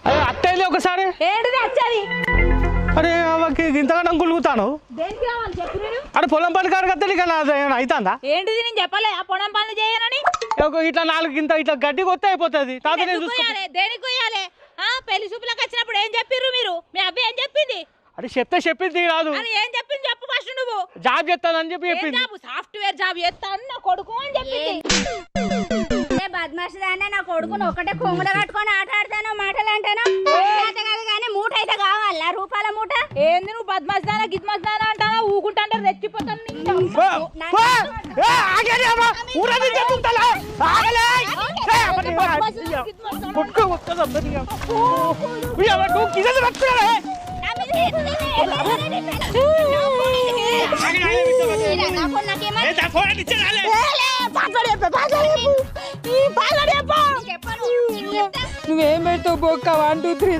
అరే అట్టేది ఒకసారి ఏంటిది వచ్చేది? అరే అవకి ఇంతగానం గులుగుతాను దేనికి రావాలి చెప్పు నేను. అరే పొలం పని కారు కత్తే నీకు అవుతుందా ఏంటిది నేను చెప్పలే ఆ పొలం పనులు చేయనని. ఇట్లా నాలుగు ఇట్లా గడ్డి కొత్త అయిపోతుంది తాత నేను చూసుకో కొయ్యాలి, దేనికి కొయ్యాలి? పెళ్లి చూపులకు వచ్చినప్పుడు ఏం చెప్పిర్రు మీరు? మీ అబ్బాయి ఏం చెప్పింది? అరే చెప్పింది రాదు అని ఏం చెప్పింది చెప్పు ఫస్ట్ నువ్వు. జాబ్ చేస్తానని చెప్పింది సాఫ్ట్వేర్ జాబ్ చేస్తాను నా కొడుకు అని చెప్పింది. బద్మాషదాన్ని నా కొడుకుని ఒకటే కొంగుల కట్టుకొని ఆట ఆడతాను మాటలు అంటాను కాదు కానీ మూట అయితే కావాలా రూపాయల మూట. ఏంది నువ్వు బద్మాస్తానా గిద్మాస్తానా అంటానా? ఊకుంటా రెచ్చిపోతాను. నువ్వేం పెడతావు బొక్క 1 2 3